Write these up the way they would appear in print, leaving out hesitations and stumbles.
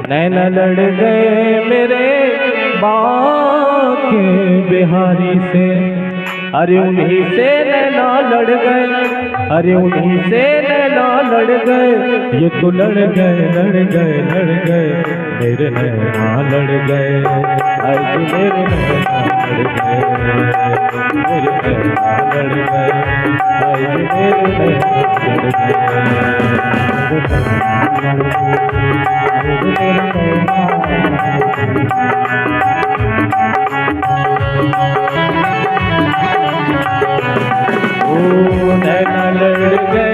नैना लड़ गए मेरे बाके बिहारी से, अरे उन्हीं से नैना लड़ गए, अरे उन्हीं से नैना लड़ गए। ये तो लड़ गए लड़ गए लड़ गए मेरे नैना लड़ गए, आज मेरे नैना लड़ गए, मेरे नैना लड़ गए, आज मेरे नैना लड़ नैना लड़ गए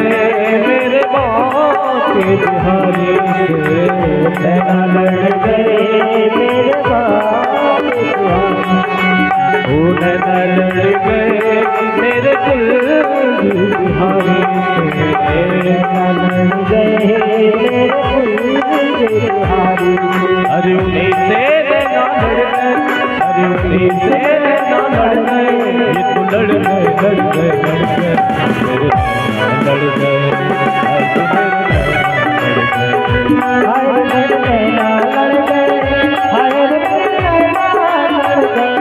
मेरे बाके बिहारी से, नैना लड़ गए मेरे बाके बिहारी, ओ नैना लड़ गए मेरे कुल बिहारी से, नैना लड़ गए मेरे कुल बिहारी। अरे उन्हीं से नैना लड़ गए, अरे उन्हीं से नैना लड़ गए, ये तो लड़ गए लड़ गए लड़ गए मेरे लड़ गए, आज मेरे नैना लड़ गए, हाय मेरे नैना लड़ गए।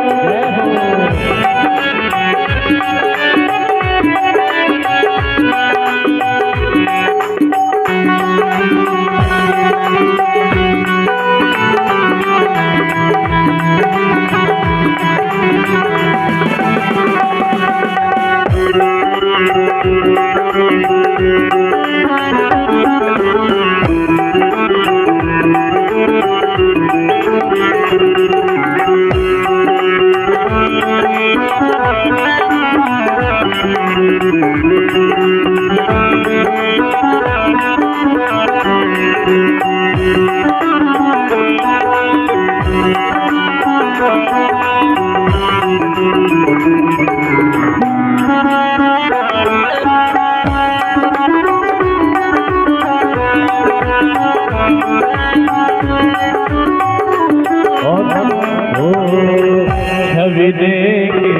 छवि देखी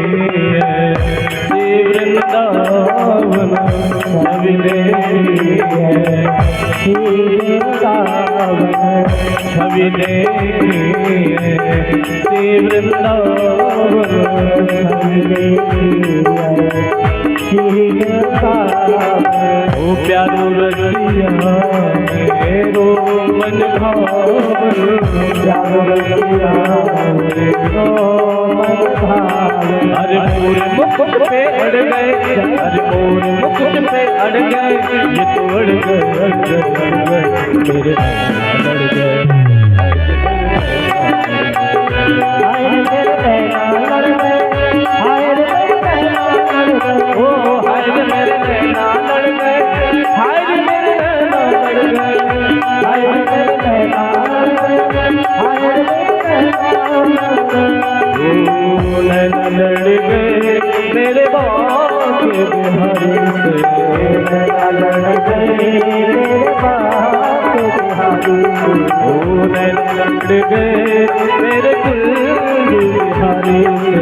है श्री वृंदावन, छवि देखी है श्री वृंदावन, छवि देखी है श्री वृंदावन, छवि देखी है श्री वृंदावन। ओ प्यारो रसिया मेरो मन भावन, प्यारो रसिया मेरो मन भावन। अरे मोर मुकुट पे अड़ गए, अरे मोर मुकुट पे अड़ गए, ये तो अड़ गए अड़ गए अड़ गए मेरे नैना लड़ गए, हाय मेरे नैना लड़ गए, हाय मेरे नैना लड़ गए, ओ हाय मेरे नैना लड़ गए, हाय मेरे नैना लड़ गए, हाय मेरे नैना लड़ गए, हाय मेरे नैना लड़ गए। ओ नैना लड़ गए मेरे बाके बिहारी से, नैना लड़ गए मेरे बाके बिहारी से, ओ नैना लड़ गए मेरे कुल बिहारी से,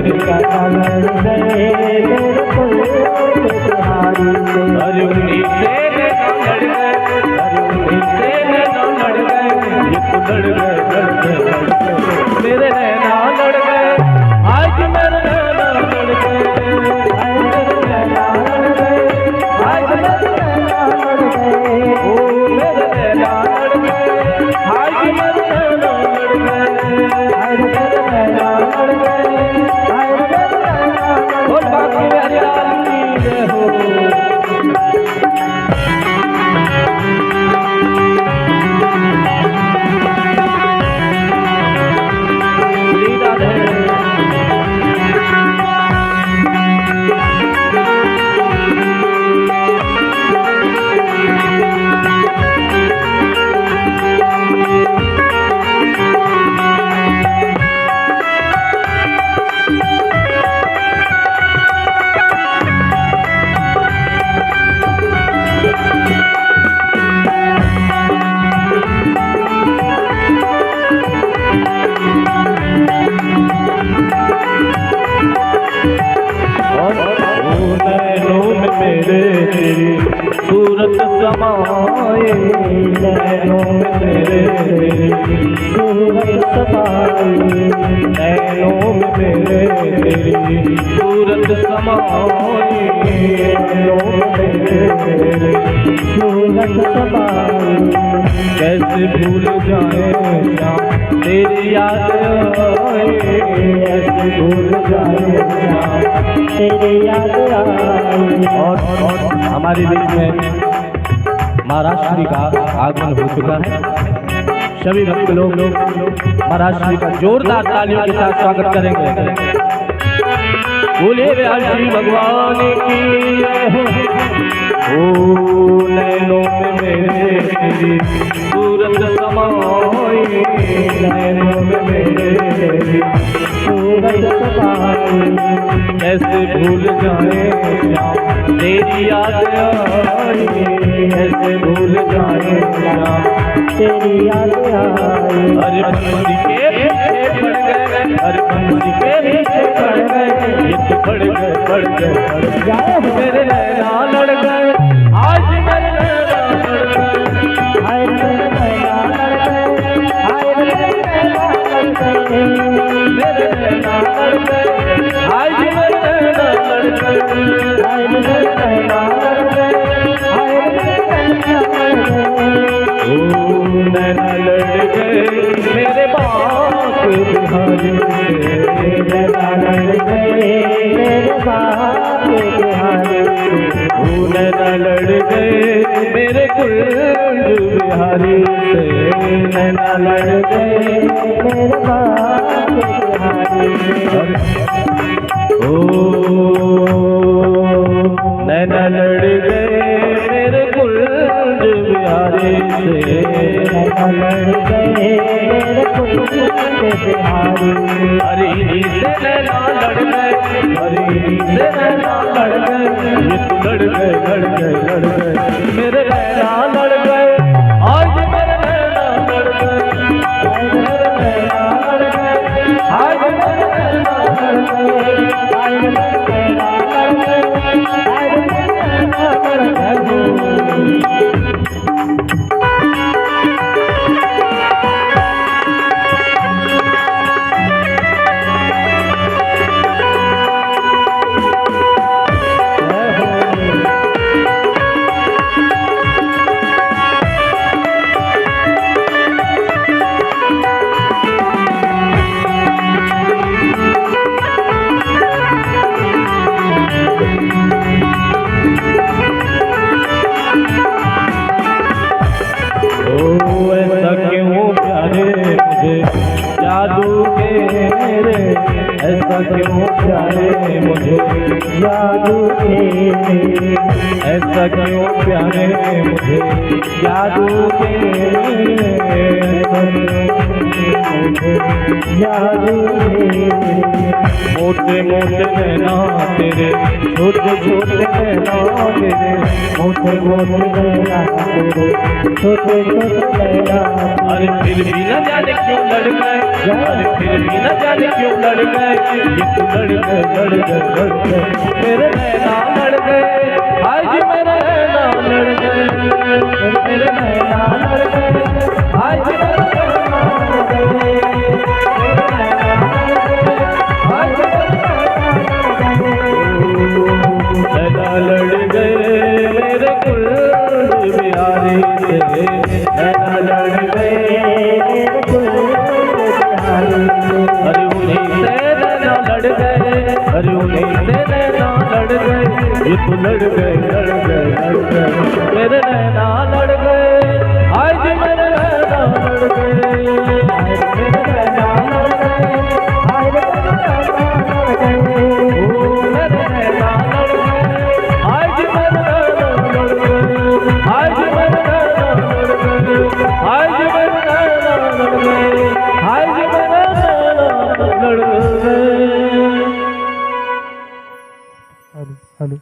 नैना लड़ गए मेरे कुल बिहारी से। अरे उन्हीं से नैना लड़ गए, अरे उन्हीं से नैना लड़ गए, ये तो लड़ गए लड़ गए लड़ गए मेरे नैना लड़ गए, आज मेरे नैना लड़ गए, आज मेरे नैना लड़ गए, आज मेरे नैना लड़ गए, ओ मेरे नैना लड़ गए, आज मेरे नैना लड़ गए, आज मेरे नैना लड़ गए, आज मेरे नैना लड़ गए। बाकी मेरी लाली हो सूरत समाई, नैनों में मेरे तेरी सूरत समाई, नैनों में मेरे सूरत समाई। कैसे भूल जाए श्याम तेरी याद आए, कैसे भूल जाए श्याम तेरी याद आई। और हमारे देश में महाराज श्री का आगमन हो चुका है। सभी भक्त लोग महाराज श्री का जोरदार तालियों के साथ स्वागत करेंगे। बोले व्यास श्री भगवान की जय हो। ओ नैनों में मेरे तेरी सूरत समाई, नैनों में मेरे सूरत समाई। कैसे भूल जाए श्याम तेरी याद आई, कैसे भूल जाए श्याम तेरी याद आई। हर पंछी के पीछे पड़ गए, हर पंछी के पीछे पड़ गए, ये तो पड़ गए पड़ गए पड़ गए, मेरे नैना लड़ गए, आज मेरे नैना लड़ गए, हाय मेरे नैना लड़ गए, हाय मेरे नैना लड़ गए, मेरे नैना लड़ गए, आज मेरे नैना लड़ गए, हाय मेरे नैना लड़ गए, हाय मेरे नैना लड़ गए। ओ नैना लड़ गए मेरे बाप बिहारी से, नैना लड़ गए मेरे बाप बिहारी से, ओ नैना लड़ गए मेरे कुंज बिहारी से, नैना लड़ गए मेरे बाप बिहारी से। ओ नैना लड़ गए मेरे कुंज बिहारी से, नैना लड़ गए मेरे कुंज बिहारी से। हरी से नैना लड़ गए, हरी से नैना लड़ गए, ये तो लड़ गए लड़ गए लड़ गए, मेरे नैना लड़ गए, आज मेरे नैना लड़ गए, मेरे नैना लड़ गए, आज मेरे नैना लड़ गए, हाय मेरे नैना लड़ गए, हाय मेरे नैना लड़ गए। ऐसा क्यों प्यारे मुझे जादू के मेरे, ऐसा क्यों प्यारे मुझे जादू के ऐसा क्यों प्यारे मुझे जादू के जादू के मोटे मोटे नैना तेरे, छोटे छोटे नैना तेरे, मोटे मोटे नैना तेरे, छोटे छोटे नैना। अरे फिर भी न जाने क्यों लड़ गए, अरे फिर भी न जाने क्यों लड़ गए, ये तो लड़ गए लड़ गए लड़ गए, मेरे नैना लड़ गए, आज मेरे नैना लड़ गए, मेरे नैना लड़ गए, आज मेरे नैना लड़ गए, मेरे नैना लड़ गए, आज मेरे नैना लड़ गए, मेरे कुल बिहारी से, नैना लड़ गए मेरे कुल बिहारी से। अरे उन्हीं से नैना लड़ गए, अरे उन्हीं से नैना लड़ गए, ये तो लड़ गए लड़ गए लड़ गए, मेरे नैना लड़ गए, आज मेरे नैना लड़ गए, आज मेरे नैना लड़ गए, हाय मेरे नैना लड़ गए, ओ मेरे नैना लड़ गए, आज मेरे नैना लड़ गए, आज मेरे नैना लड़ गए, आज मेरे नैना लड़ गए, आज मेरे नैना लड़ गए। हेलो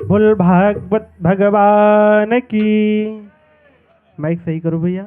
बोल भागवत भगवान की। माइक सही करो भैया।